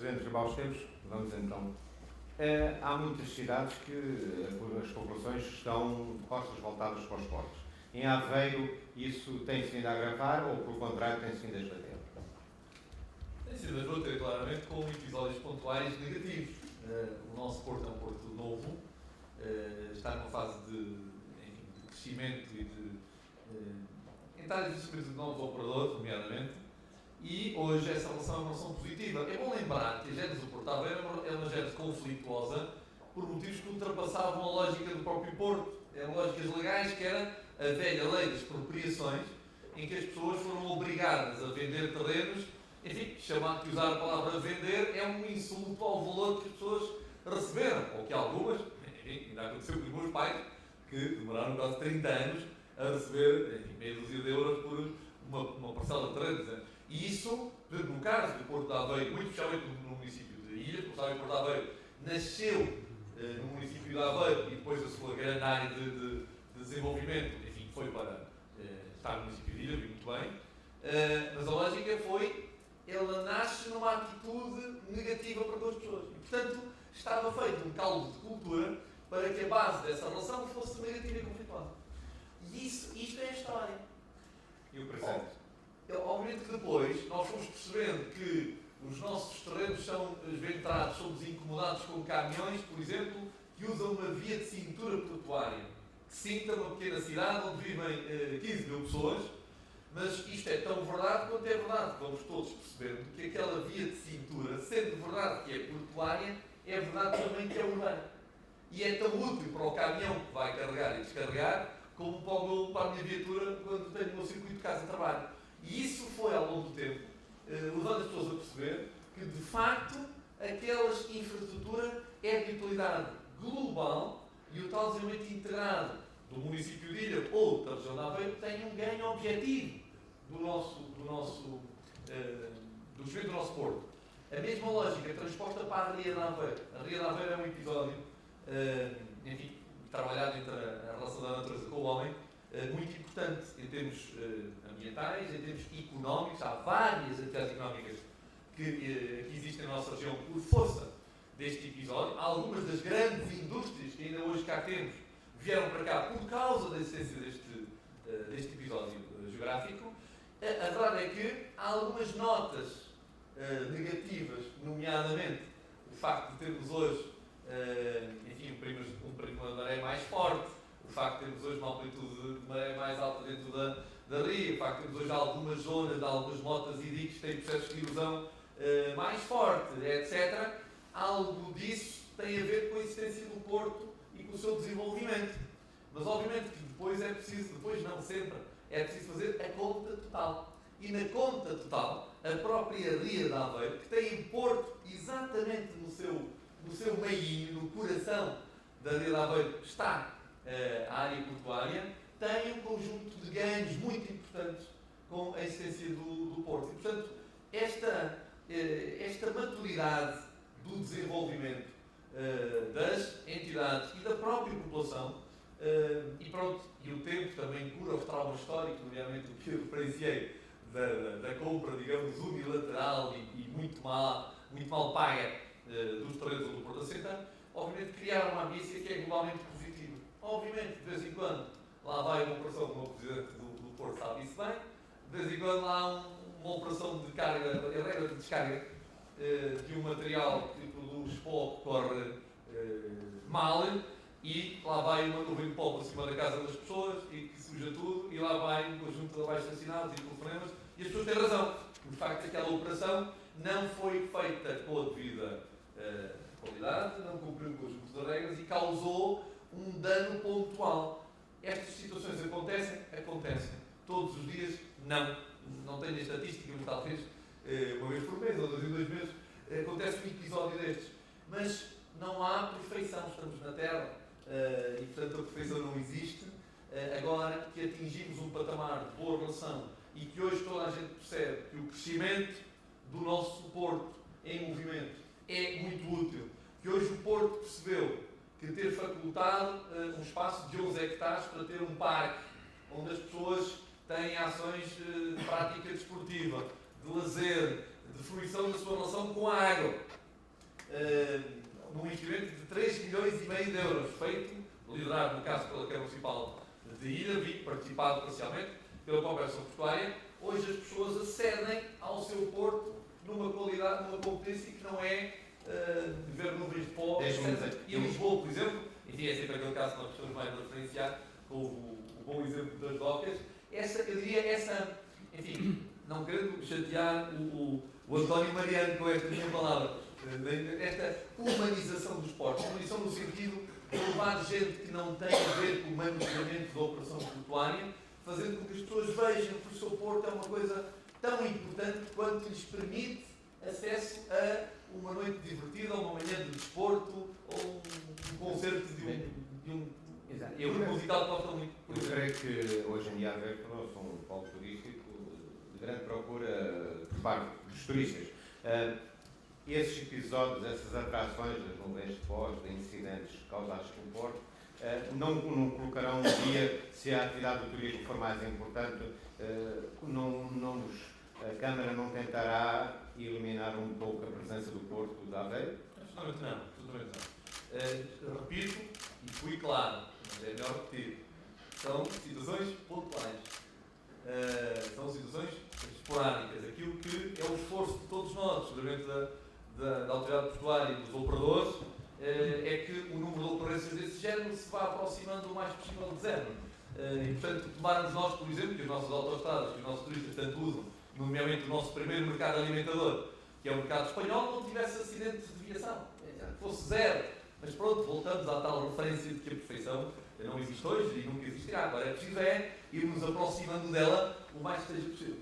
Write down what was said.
Presidente Gabal Esteves, vamos então. Há muitas cidades que as populações estão de costas voltadas para os esportes. Em Aveiro, isso tem-se vindo a agravar ou, por contrário, tem-se vindo a esbater? Tem sido a esbater, claramente, com episódios pontuais negativos. O nosso Porto é um Porto novo, está numa fase de crescimento e de entrada de novos operadores, nomeadamente, e hoje essa relação é uma relação positiva. É bom lembrar que a gênese do Porto Aveiro é uma gênese conflituosa por motivos que ultrapassavam a lógica do próprio Porto. Eram lógicas legais, que era a velha lei das expropriações, em que as pessoas foram obrigadas a vender terrenos. Enfim, chamar que usar a palavra vender é um insulto ao valor que as pessoas receberam, ou que algumas, enfim, ainda aconteceu com os meus pais, que demoraram quase 30 anos a receber meia dúzia de euros por uma parcela de terrenos. E isso, por exemplo, no caso do Porto de Aveiro, muito especialmente no município de Ilha, como sabem, o Porto de Aveiro nasceu no município de Aveiro e depois a sua grande área de desenvolvimento, enfim, foi para estar no município de Ilha, muito bem. Mas a lógica foi, ela nasce numa atitude negativa para duas pessoas. E, portanto, estava feito um caldo de cultura para que a base dessa relação fosse negativa e conflituosa. E isto é a história. E o presente? Obviamente que depois nós fomos percebendo que os nossos terrenos são esventrados, somos incomodados com caminhões, por exemplo, que usam uma via de cintura portuária. Sinta uma pequena cidade onde vivem 15 mil pessoas, mas isto é tão verdade quanto é verdade. Vamos todos percebendo que aquela via de cintura, sendo verdade que é portuária, é verdade também que é urbana. E é tão útil para o caminhão que vai carregar e descarregar, como para a minha viatura quando tenho o meu circuito de casa-trabalho. E isso foi, ao longo do tempo, levando as pessoas a perceber que, de facto, aquela infraestrutura é de utilidade global e o tal desenvolvimento integrado do município de Ilha ou da região de Aveiro tem um ganho objetivo do crescimento do nosso Porto. A mesma lógica transposta para a Ria de Aveiro. A Ria de Aveiro é um episódio, enfim, trabalhado entre a relação da natureza com o homem, muito importante em termos ambientais, em termos económicos. Há várias atividades económicas que existem na nossa região por força deste episódio. Algumas das grandes indústrias que ainda hoje cá temos vieram para cá por causa da existência deste episódio geográfico. A verdade é que há algumas notas negativas, nomeadamente o facto de termos hoje enfim, um período de maré mais forte, o facto de termos hoje uma amplitude de maré mais alta dentro da ria, o facto de termos hoje algumas zonas, algumas motas e diques que têm processos de erosão mais forte, etc. Algo disso tem a ver com a existência do Porto e com o seu desenvolvimento. Mas obviamente que depois é preciso, depois não sempre, é preciso fazer a conta total. E na conta total, a própria Ria de Aveiro, que tem Porto exatamente no seu meio, no coração da Ria de Aveiro, está a área portuária, tem um conjunto de ganhos muito importantes com a existência do Porto. E, portanto, esta maturidade do desenvolvimento das entidades e da própria população, e o tempo também cura os traumas históricos, nomeadamente o que eu referenciei da compra, digamos, unilateral e muito mal paga dos terrenos do Porto Assenta, obviamente criaram uma ambiência que é globalmente positiva. Obviamente, de vez em quando, lá vai uma operação, como o Presidente do Porto sabe isso bem, de vez em quando lá há uma operação de carga, a regra de descarga de um material que produz pó que corre mal, e lá vai uma nuvem de pó para cima da casa das pessoas e que suja tudo, e lá vai um conjunto de abaixo-assinados e telefonemas, e as pessoas têm razão, porque de facto aquela operação não foi feita com a devida qualidade, não cumpriu com os conjuntos de regras e causou um dano pontual. Estas situações acontecem. Todos os dias, não tenho a estatística, mas talvez uma vez por mês ou 2 em 2 meses, acontece um episódio destes. Mas não há perfeição, estamos na Terra e portanto a perfeição não existe. Agora que atingimos um patamar de boa relação e que hoje toda a gente percebe que o crescimento do nosso Porto em movimento é muito útil, que hoje o Porto percebeu que ter facultado um espaço de 11 hectares para ter um parque onde as pessoas têm ações de prática desportiva, de lazer, de fruição da sua relação com a água. 2,5 de euros, feito, liderado no caso pela Câmara Municipal de Ilha, participado parcialmente pela Convenção Portuária. Hoje as pessoas acedem ao seu porto numa qualidade, numa competência que não é ver nuvens de pó, etc. E em Lisboa, por exemplo, enfim, é sempre aquele caso que nós gostamos mais de referenciar, com o bom exemplo das docas. Eu diria, enfim, não querendo chatear o António Mariano com esta minha palavra, esta humanização dos portos, humanização no sentido de levar gente que não tem a ver com o manejamento da operação portuária, fazendo com que as pessoas vejam que o seu porto é uma coisa tão importante quanto lhes permite acesso a uma noite divertida, uma manhã de desporto, ou um concerto de um musical que gosta muito. Eu creio que hoje em dia Aveiro tornou-se um polo turístico de grande procura por parte dos turistas. Esses episódios, essas atrações das nuvens de pós, de incidentes causados pelo Porto, não colocarão um dia, se a atividade do turismo for mais importante, a Câmara não tentará eliminar um pouco a presença do Porto de Aveiro? Absolutamente não. Absolutamente não. Repito, e fui claro, mas é melhor repetir, são situações pontuais. São situações esporádicas. Aquilo que é o esforço de todos nós, seguramente da Autoridade Portuária e dos operadores, é que o número de ocorrências desse género se vá aproximando o mais possível de zero. E, portanto, tomarmos nós, por exemplo, que as nossas autoestradas, que os nossos turistas tanto usam, nomeadamente o nosso primeiro mercado alimentador, que é o mercado espanhol, não tivesse acidentes de viação. Fosse zero. Mas pronto, voltamos à tal referência de que a perfeição não existe hoje e nunca existirá. Agora é preciso irmos aproximando dela o mais que seja possível.